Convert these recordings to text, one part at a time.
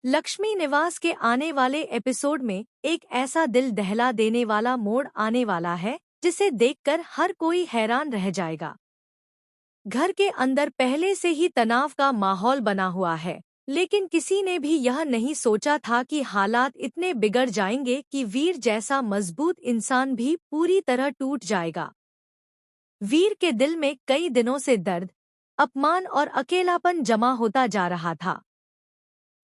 लक्ष्मी निवास के आने वाले एपिसोड में एक ऐसा दिल दहला देने वाला मोड़ आने वाला है जिसे देखकर हर कोई हैरान रह जाएगा। घर के अंदर पहले से ही तनाव का माहौल बना हुआ है, लेकिन किसी ने भी यह नहीं सोचा था कि हालात इतने बिगड़ जाएंगे कि वीर जैसा मजबूत इंसान भी पूरी तरह टूट जाएगा। वीर के दिल में कई दिनों से दर्द, अपमान और अकेलापन जमा होता जा रहा था।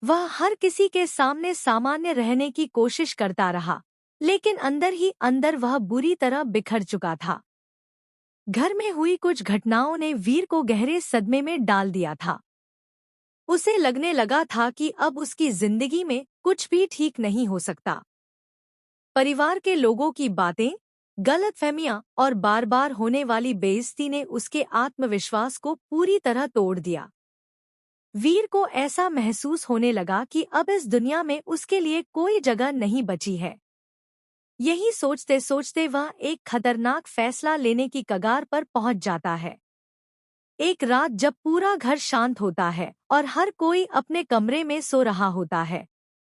वह हर किसी के सामने सामान्य रहने की कोशिश करता रहा, लेकिन अंदर ही अंदर वह बुरी तरह बिखर चुका था। घर में हुई कुछ घटनाओं ने वीर को गहरे सदमे में डाल दिया था। उसे लगने लगा था कि अब उसकी जिंदगी में कुछ भी ठीक नहीं हो सकता। परिवार के लोगों की बातें, गलतफहमियां और बार बार होने वाली बेइज्जती ने उसके आत्मविश्वास को पूरी तरह तोड़ दिया। वीर को ऐसा महसूस होने लगा कि अब इस दुनिया में उसके लिए कोई जगह नहीं बची है। यही सोचते सोचते वह एक खतरनाक फैसला लेने की कगार पर पहुंच जाता है। एक रात जब पूरा घर शांत होता है और हर कोई अपने कमरे में सो रहा होता है,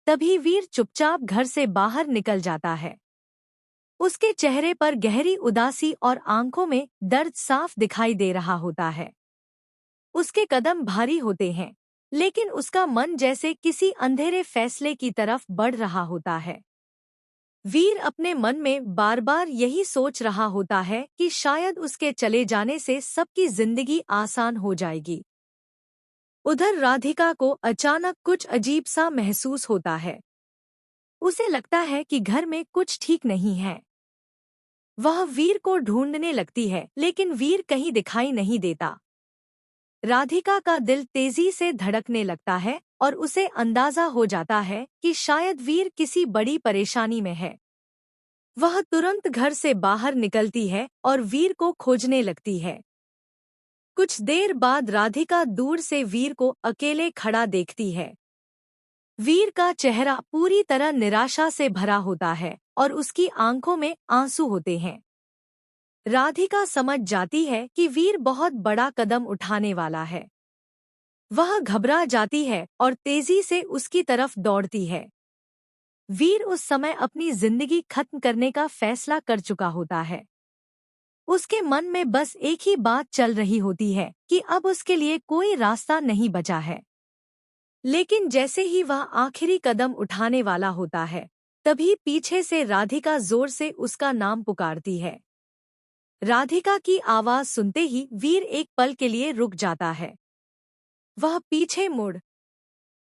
तभी वीर चुपचाप घर से बाहर निकल जाता है। उसके चेहरे पर गहरी उदासी और आंखों में दर्द साफ दिखाई दे रहा होता है। उसके कदम भारी होते हैं, लेकिन उसका मन जैसे किसी अंधेरे फैसले की तरफ बढ़ रहा होता है। वीर अपने मन में बार बार यही सोच रहा होता है कि शायद उसके चले जाने से सबकी जिंदगी आसान हो जाएगी। उधर राधिका को अचानक कुछ अजीब सा महसूस होता है। उसे लगता है कि घर में कुछ ठीक नहीं है। वह वीर को ढूंढने लगती है, लेकिन वीर कहीं दिखाई नहीं देता। राधिका का दिल तेजी से धड़कने लगता है और उसे अंदाजा हो जाता है कि शायद वीर किसी बड़ी परेशानी में है। वह तुरंत घर से बाहर निकलती है और वीर को खोजने लगती है। कुछ देर बाद राधिका दूर से वीर को अकेले खड़ा देखती है। वीर का चेहरा पूरी तरह निराशा से भरा होता है और उसकी आंखों में आंसू होते हैं। राधिका समझ जाती है कि वीर बहुत बड़ा कदम उठाने वाला है। वह घबरा जाती है और तेजी से उसकी तरफ दौड़ती है। वीर उस समय अपनी जिंदगी खत्म करने का फैसला कर चुका होता है। उसके मन में बस एक ही बात चल रही होती है कि अब उसके लिए कोई रास्ता नहीं बचा है। लेकिन जैसे ही वह आखिरी कदम उठाने वाला होता है, तभी पीछे से राधिका जोर से उसका नाम पुकारती है। राधिका की आवाज सुनते ही वीर एक पल के लिए रुक जाता है। वह पीछे मुड़